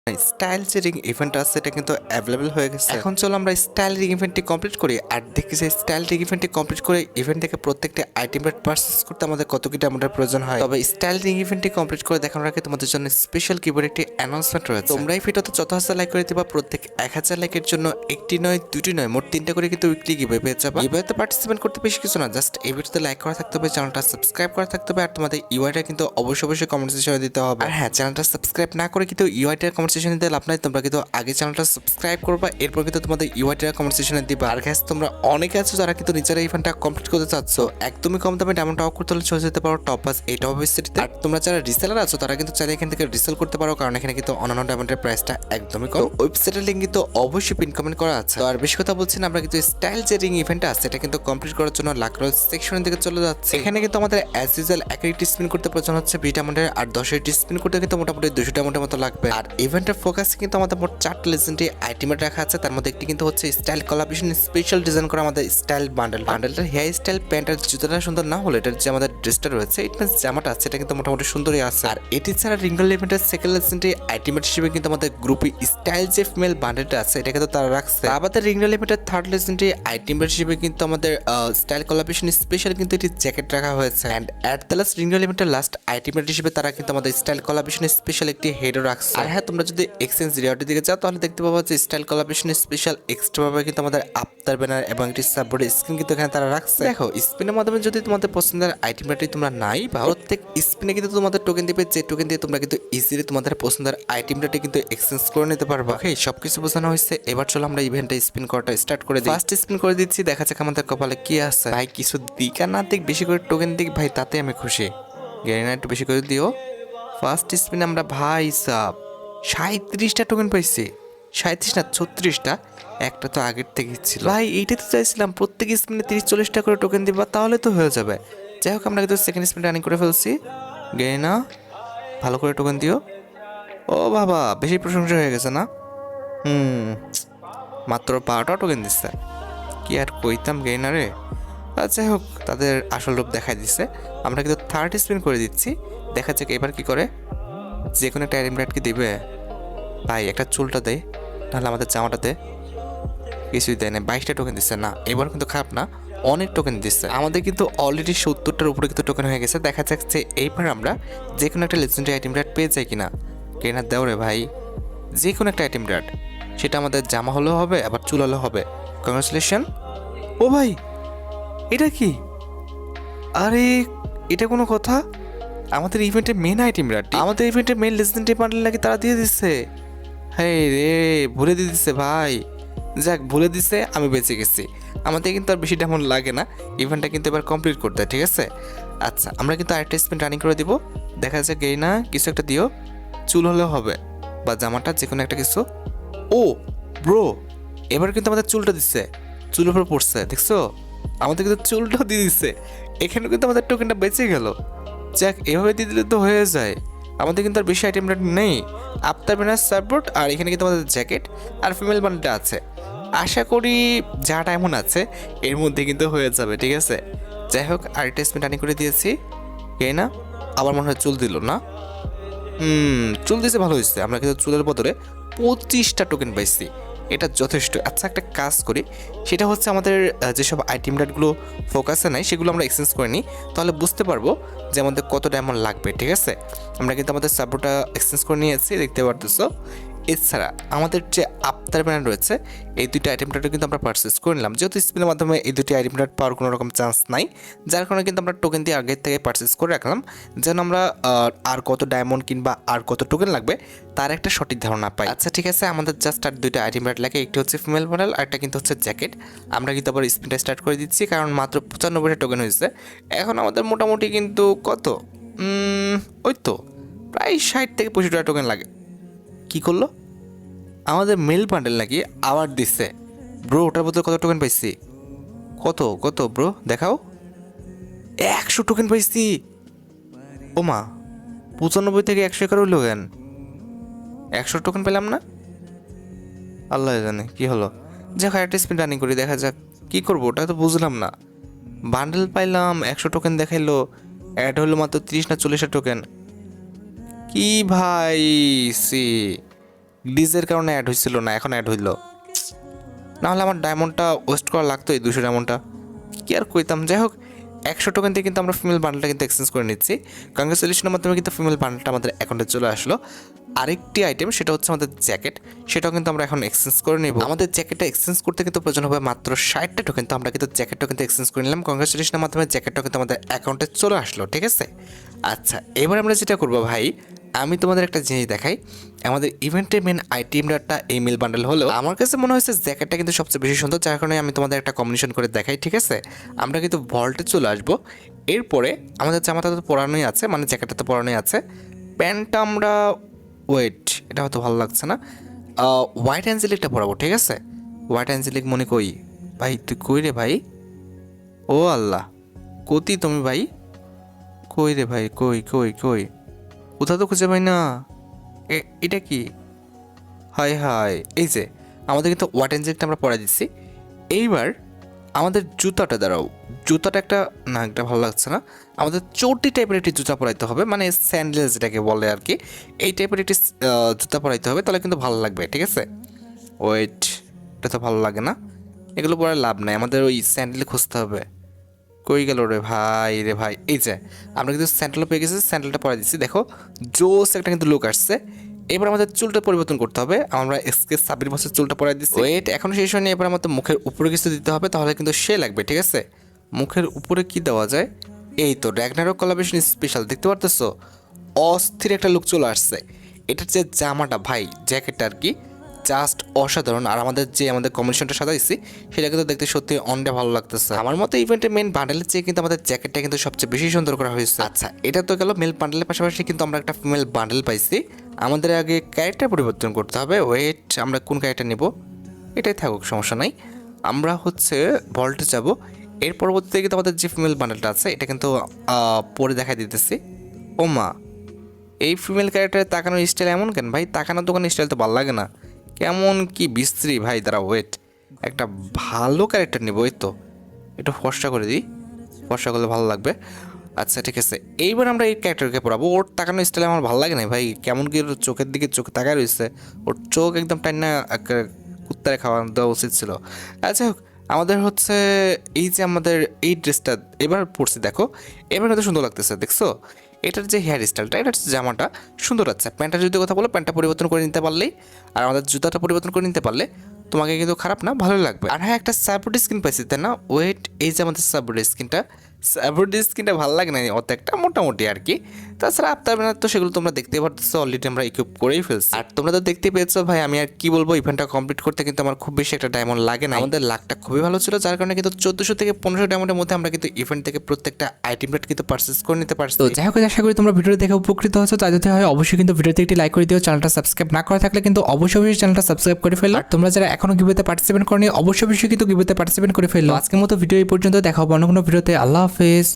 Style যে ring event আছে সেটা কিন্তু অ্যাভেলেবল হয়ে গেছে। এখন চলো আমরা স্টাইল রিং ইভেন্টটি কমপ্লিট করি আর দেখি যে স্টাইল রিং ইভেন্টটি কমপ্লিট করে ইভেন্ট থেকে প্রত্যেকটা আইটেমের পারচেস করতে আমাদের কত কি ডায়মন্ডের প্রয়োজন হয়। তবে স্টাইল রিং ইভেন্টটি কমপ্লিট করে দেখানোর আগে তোমাদের জন্য স্পেশাল কিবোর্ড একটি অ্যানাউন্সমেন্ট রয়েছে। তোমরা এই ভিডিওতে যত হাজার লাইক করে দিবা প্রত্যেক 1000 লাইকের জন্য একটি নয় দুটি নয় মোট 3টা করে কিন্তু উইকলি গিভওয়ে পেয়ে যাবে। গিভওয়েতে পার্টিসিপেট করতে বেশি কিছু না, জাস্ট এই ভিডিওতে লাইক করা থাকতে হবে, চ্যানেলটা সাবস্ক্রাইব করা থাকতে হবে আর তোমাদের ইউআইটা কিন্তু অবশ্যই কমেন্ট সেকশনে দিতে হবে। আর হ্যাঁ, চ্যানেলটা সাবস্ক্রাইব না করে কিন্তু ইউআইটার কমেন্ট সেকশনে দিতে লাভ নাই, তোমরা কিন্তু আগে চ্যানেলটা সাবস্ক্রাইব করবা এরপর কিন্তু তোমাদের ইউআইটার কমেন্ট সেকশনে দিবা। আর গ্যাস তোমরা অনেকে আছো যারা কিন্তু নিজেরা ইভেন্টটা কমপ্লিট করতে চাচ্ছ, একদমই কম দামে ডায়মন্ড টপ করতে হলে চলে যেতে পারো টপ পাস এই টপ ওয়েবসাইটে। আর তোমরা যারা রিসেলার আছো তারা কিন্তু চাইলে এখান থেকে রিসেল করতে পারো, কারণ এখানে কিন্তু অন্যান্য ডায়মন্ডের প্রাইসটা একদমই কম। ওয়েবসাইটের লিঙ্ক কিন্তু অবশ্যই পিন কমেন্ট করা আছে। তো আর বেশি কথা বলছি না, আমরা কিন্তু স্টাইল যে রিং ইভেন্টটা আছে এটা কিন্তু কমপ্লিট করার জন্য লাকরো সেকশনের দিকে চলে যাচ্ছে। এখানে কিন্তু আমাদের অ্যাজ ইউজুয়াল 1 স্পিন করতে প্রয়োজন হচ্ছে 20 ডায়মন্ডের, আর 10 স্পিন করতে কিন্তু মোটামুটি 200 ডায়মন্ডের মতো লাগবে। আর ইভেন্টের ফোকাসে কিন্তু আমাদের মোট 4টা লেজেন্ডারি আইটেমেট রাখা আছে, তার মধ্যে একটি কিন্তু হচ্ছে স্টাইল কোলাবরেশন স্পেশাল ডিজাইন করা আমাদের স্টাইল বান্ডেলটার হেয়ার স্টাইল প্যান্ট আর জুতোটা সুন্দর না হলে এটার যে আমাদের ড্রেসটা রয়েছে ইট মিন্স জামাটা আছে এটা কিন্তু মোটামুটি সুন্দরই আছে। আর এটি ছাড়া রিঙ্গল ইভেন্টের সেকেন্ড লেজেন্ডারি আইটেমেট হিসেবে কিন্তু আমাদের গ্রুপে স্টাইল যে ফিমেল বান্ডেলটা আছে এটা কিন্তু তারা রাখছে। আমাদের রিঙ্গল ইভেন্টের থার্ড লেজেন্ডারি আইটেমেট হিসেবে কিন্তু আমাদের স্টাইল কোলাবরেশন স্পেশাল কিন্তু এটি জ্যাকেট রাখা হয়েছে। এন্ড অ্যাট দ্য লাস্ট রিঙ্গল ইভেন্টের লাস্ট আইটেমেট হিসেবে তারা কিন্তু আমাদের স্টাইল কোলাবরেশন স্পেশাল একটি হেডও রাখছে। আর হ্যাঁ, তোমরা যদি এক্সচেঞ্জ রিওয়ার্ডের দিকে যাও তাহলে দেখতে পাবো যে স্টাইল কোলাবরেশন স্পেশাল এক্সট্রা ভাবে কিন্তু আমাদের আফতার ব্যানার এবং একটি সাববোর্ডের স্ক্রিন কিন্তু এখানে তারা রাখছে। দেখো স্পিনের মাধ্যমে যদি তোমাদের পছন্দের আইটেমটি তোমরা নাই বা প্রত্যেক স্পিনে কিন্তু তোমাদের টোকেন দিবে, যে টোকেন দিয়ে তোমরা কিন্তু ইজিলি তোমাদের পছন্দের আইটেমটি কিন্তু এক্সচেঞ্জ করে নিতে পারবে। ওকে, সবকিছু বোঝানো হয়েছে, এবার চলো আমরা ইভেন্টে স্পিন করাটা স্টার্ট করে দিই। ফার্স্ট স্পিন করে দিচ্ছি, দেখা যাক আমাদের কপালে কি আছে। ভাই কিছু দিক আর না দিক বেশি করে টোকেন দিক ভাই, তাতে আমি খুশি। গেরিনা একটু বেশি করে দিও। ফার্স্ট স্পিনে আমরা ভাই সাব 37টা টোকেন পাইছি। 37 না 36টা, একটা তো আগের থেকে ছিল। ভাই এইটাই তো চাইছিলাম, প্রত্যেক স্পিনে 30-40টা করে টোকেন দিবা তাহলে তো হয়ে যাবে। যাই হোক, আমরা কিন্তু সেকেন্ড স্পিন রানিং করে ফেলছি। গেরিনা ভালো করে টোকেন দিও। ও বাবা, বেশি প্রশংসা হয়ে গেছে না? মাত্র 12টা টোকেন দিচ্ছে, কি আর কইতাম গেইনারে। যাই হোক, তাদের আসল রূপ দেখাই দিচ্ছে। আমরা কিন্তু থার্ড স্পিন করে দিচ্ছি, দেখা যাক এবার কি করে। যে কোনো একটা আইটেম কি দিবে ভাই, একটা চুলটা দেয় নাহলে আমাদের জামাটা দে। কিছুই দেয় না, 22টা টোকেন দিচ্ছে না, এবার কিন্তু খারাপ না, অনেক টোকেন দিচ্ছে। আমাদের কিন্তু অলরেডি 70টার উপরে কিন্তু টোকেন হয়ে গেছে। দেখা যাক যে এইবার আমরা যে কোনো একটা লেজেন্ডারি আইটেম রেট পেয়ে যাই কিনা। কেনার দেও রে ভাই, যে কোনো একটা আইটেম রেট, সেটা আমাদের জামা হলেও হবে আবার চুল হলেও হবে। কংগ্রেচুলেশন। ও ভাই, এটা কি? আরে এটা কোনো কথা? আমাদের ইভেন্টের মেন আইটেম রেট, আমাদের ইভেন্টের মেন লেজেন্ডারি বান্ডেল নাকি তারা দিয়ে দিচ্ছে। হ্যাঁ রে, ভুলে দিয়ে দিচ্ছে ভাই। যাক, ভুলে দিচ্ছে, আমি বেঁচে গেছি। আমাদের কিন্তু আর বেশি ডায়মন্ড লাগে না, ইভেন্টটা কিন্তু এবার কমপ্লিট করতে, ঠিক আছে? আচ্ছা, আমরা কিন্তু আরেকটা স্পিন রানিং করে দিব, দেখা যাচ্ছে গেই না কিছু একটা দিও, চুল হলেও হবে বা জামাটা, যে কোনো একটা কিছু। ও ব্রো, এবার কিন্তু আমাদের চুলটা দিচ্ছে, চুল উপরে পড়ছে, দেখছো? আমাদের কিন্তু চুলটাও দিয়ে দিচ্ছে, এখানে কিন্তু আমাদের টোকেনটা বেঁচে গেল। যাক, এভাবে দিয়ে দিলে তো হয়ে যায়। আমাদের কিন্তু আর বেশি আইটেম নেই, আফতার ব্যানার সাপোর্ট, আর এখানে কিন্তু আমাদের জ্যাকেট আর ফিমেল বান্ডেলটা আছে। আশা করি যা ডায়মন্ড আছে এর মধ্যে কিন্তু হয়ে যাবে, ঠিক আছে? যাই হোক, আরেকটা স্পিন রানিং করে দিয়েছি। কে না আবার মনে হয় চুল দিল না? চুল দিয়েছে, ভালো হয়েছে। আমরা কিন্তু চুলের বদলে 25টা টোকেন পাইছি, এটা যথেষ্ট। আচ্ছা, একটা কাজ করি, সেটা হচ্ছে আমাদের যেসব আইটেম রেটগুলো ফোকাসে নাই সেগুলো আমরা এক্সচেঞ্জ করে নিই, তাহলে বুঝতে পারবো যে আমাদের কত ডায়মন্ড লাগবে, ঠিক আছে? আমরা কিন্তু আমাদের সাপোর্টটা এক্সচেঞ্জ করে নিয়েছি, দেখতে পারতেছো। এছাড়া আমাদের যে আফতার ব্যানার রয়েছে এই দুইটা আইটেম রেটও কিন্তু আমরা পারচেস করে নিলাম, যেহেতু স্পিনের মাধ্যমে এই দুটি আইটেম রেট পাওয়ার কোনো রকম চান্স নাই, যার কারণে কিন্তু আমরা টোকেন দিয়ে আগের থেকে পারচেস করে রাখলাম, যেন আমরা আর কত ডায়মন্ড কিংবা আর কত টোকেন লাগবে তার একটা সঠিক ধারণা পাই। আচ্ছা ঠিক আছে, আমাদের জাস্ট আর দুইটা আইটেম রেট লাগে, একটি হচ্ছে ফিমেল মডেল আর একটা কিন্তু হচ্ছে জ্যাকেট। আমরা কিন্তু আবার স্পিনটা স্টার্ট করে দিচ্ছি, কারণ মাত্র 95টা টোকেন হয়েছে। এখন আমাদের মোটামুটি কিন্তু কত, ওই তো প্রায় 60 থেকে 65টা টোকেন লাগে। কি করলো আমাদের মেল বান্ডেল নাকি আবার দিচ্ছে? ব্রো, ওটার বদলে কত টোকেন পাইছি? কত কত ব্রো দেখাও। 100 টোকেন পাইছি। ও মা, 95 থেকে 111 হইল কেন? 100 টোকেন পেলাম না, আল্লাহ জানে কি হলো। যাক, একটা স্পিন রানিং করি, দেখা যাক কি করবো, ওটা তো বুঝলাম না। বান্ডেল পাইলাম, 100 টোকেন দেখাইলো, অ্যাড হলো মাত্র 30 না 40টা টোকেন। কি ভাই সি, গ্লিজের কারণে অ্যাড হয়েছিল না, এখন অ্যাড হইলো। নাহলে আমার ডায়মন্ডটা ওয়েস্ট করা লাগতো, এই 200 ডায়মন্ডটা কি আর কইতাম। যাই হোক, 100 টোকেন দিয়ে কিন্তু আমরা ফিমেল বান্ডেলটা কিন্তু এক্সচেঞ্জ করে নিচ্ছি। কংগ্রেচুলেশনের মাধ্যমে কিন্তু ফিমেল বান্ডেলটা আমাদের অ্যাকাউন্টে চলে আসলো। আরেকটি আইটেম, সেটা হচ্ছে আমাদের জ্যাকেট, সেটাও কিন্তু আমরা এখন এক্সচেঞ্জ করে নেব। আমাদের জ্যাকেটটা এক্সচেঞ্জ করতে কিন্তু প্রয়োজন হবে মাত্র 60টা টোকেন। তো আমরা কিন্তু জ্যাকেটটা কিন্তু এক্সচেঞ্জ করে নিলাম। কংগ্রেচুলেশনের মাধ্যমে জ্যাকেটটা কিন্তু আমাদের অ্যাকাউন্টে চলে আসলো, ঠিক আছে। আচ্ছা, এবার আমরা যেটা করবো ভাই, আমি তোমাদের একটা জিনিস দেখাই। আমাদের ইভেন্টের মেন আইটেমটা এই মিল বান্ডেল হলেও আমার কাছে মনে হয়েছে জ্যাকেটটা কিন্তু সবচেয়ে বেশি সুন্দর, যার কারণে আমি তোমাদের একটা কম্বিনেশন করে দেখাই, ঠিক আছে। আমরা কিন্তু ভল্টে চলে আসবো। এরপরে আমাদের জামাটা তো পরানোই আছে, মানে জ্যাকেটটা তো পরানোই আছে। প্যান্টটা আমরা ওয়েট, এটা হয়তো ভালো লাগছে না, হোয়াইট অ্যাঞ্জেলিকটা পরাবো, ঠিক আছে। হোয়াইট অ্যাঞ্জেলিক মনে কই ভাই, তুই কই রে ভাই? ও আল্লাহ, কতি তুমি ভাই? কই রে ভাই, কই কই কই? কোথাও তো খুঁজে পাই না। এটা কি? হায় হায়, এই যে আমাদের কিন্তু হোয়াইট অ্যাঞ্জেলিকটা আমরা পরাই দিচ্ছি। এইবার আমাদের জুতাটা দাঁড়াও, জুতাটা একটা না, একটা ভালো লাগছে না। আমাদের চটি টাইপের একটি জুতা পরাইতে হবে, মানে স্যান্ডেল যেটাকে বলে আর কি। এই টাইপের একটি জুতা পরাইতে হবে, তাহলে কিন্তু ভালো লাগবে, ঠিক আছে। ওয়েট, এটা তো ভালো লাগে না, এগুলো পরে লাভ নাই, আমাদের ওই স্যান্ডেল খুঁজতে হবে। কই গেল রে ভাই, রে ভাই, এই যে আমরা কিন্তু স্যান্ডেলও পেয়ে গেছি, স্যান্ডেলটা পরে দিচ্ছি। দেখো জোস একটা কিন্তু লুক আসছে। এবার আমাদের চুলটা পরিবর্তন করতে হবে। আমরা এসকে 26 বছর চুলটা পরে দিচ্ছি। ওয়েট, এখন শেষ হয়নি। এবার আমাদের মুখের উপরে কিছু দিতে হবে, তাহলে কিন্তু সে লাগবে, ঠিক আছে। মুখের উপরে কি দেওয়া যায়? এই তো র্যাগনারক কোলাবরেশন স্পেশাল, দেখতে পারতেছো? অস্থির একটা লুক চলে আসছে। এটার যে জামাটা ভাই, জ্যাকেটটা আর কি, জাস্ট অসাধারণ। আর আমাদের কম্বিনেশনটা সাজাইছি, সেটা কিন্তু দেখতে সত্যি অনেকটা ভালো লাগতেছে। আমার মতো ইভেন্টের মেন বান্ডেলের চেয়ে কিন্তু আমাদের জ্যাকেটটা কিন্তু সবচেয়ে বেশি সুন্দর করা হয়েছে। আচ্ছা, এটা তো গেল মেল বান্ডেলের পাশাপাশি কিন্তু আমরা একটা ফিমেল বান্ডেল পাইছি। আমাদের আগে ক্যারেক্টার পরিবর্তন করতে হবে। ওয়েট, আমরা কোন ক্যারেক্টার নেব? এটাই থাকুক, সমস্যা নাই। আমরা হচ্ছে ভল্টে যাব। এর পরবর্তীতে কিন্তু আমাদের যে ফিমেল বান্ডেলটা আছে, এটা কিন্তু পরে দেখা দিতেছি। ও মা, এই ফিমেল ক্যারেক্টারে তাকানোর স্টাইল এমন কেন ভাই? তাকানোর দোকানের স্টাইল তো ভালো লাগে না, কেমন কি বিশ্রী ভাই। দাঁড়া, ওয়েট, একটা ভালো ক্যারেক্টার নেবো। এই তো একটু ফর্সা করে দিই, ফর্সা করলে ভালো লাগবে। আচ্ছা ঠিক আছে, এইবার আমরা এই ক্যারেক্টারকে পড়াবো। ওর তাকানোর স্টাইল আমার ভালো লাগে না ভাই, কেমন কি ওর চোখের দিকে চোখ তাকায় রয়েছে। ওর চোখ একদম টাইনা কুত্তারে খাওয়া দেওয়া উচিত ছিল। আচ্ছা হোক, আমাদের হচ্ছে এই যে আমাদের এই ড্রেসটা এবার পরছি, দেখো এবার হয়তো সুন্দর লাগতেছে, দেখছো? এটার যে হেয়ার স্টাইলটা, এটার জামাটা সুন্দর আছে। প্যান্টটা যদি কথা বলো, প্যান্টটা পরিবর্তন করে নিতে পারলেই, আর আমাদের জুতাটা পরিবর্তন করে নিতে পারলে তোমাকে কিন্তু খারাপ না, ভালো লাগবে। আর হ্যাঁ, একটা সাবুড স্কিন পাইছি, তাই না? ওয়েট, এই যে আমাদের সাবুড স্কিনটা ভালো লাগে না অত একটা, মোটামুটি আর কি। তাছাড়া আপনার তো সেগুলো তোমরা দেখতে পারতেছো, অলরেডি আমরা ইকুইপ করেই ফেলছি। আর তোমরা তো দেখতে পেয়েছো ভাই, আমি আর কি বলবো, ইভেন্টটা কমপ্লিট করতে কিন্তু আমার খুব বেশি একটা ডায়মন্ড লাগে না। আমাদের লাকটা খুবই ভালো ছিল, যার কারণে কিন্তু 1400 থেকে 1500 ডায়মন্ডের মধ্যে আমরা কিন্তু ইভেন্ট থেকে প্রত্যেকটা আইটেমটা কিন্তু পারচেস করে নিতে পারছি। তো যাই হোক, আশা করি তোমরা ভিডিও দেখে উপকৃত হয়েছো। তাই যদি হয় অবশ্যই কিন্তু ভিডিওতে একটি লাইক করে দিও। চ্যানেলটা সাবস্ক্রাইব না করা থাকলে কিন্তু অবশ্যই চ্যানেলটা সাবস্ক্রাইব করে ফেলো। আর তোমরা যারা এখনো গিভওয়েতে পার্টিসিপেট করনি, অবশ্যই কিন্তু গিভওয়েতে পার্টিসিপেট করে ফেলো। আজকের মতো ভিডিও এই পর্যন্ত, দেখা হবে অন্য কোনো ভিডিওতে। আল্লাহ হাফেজ।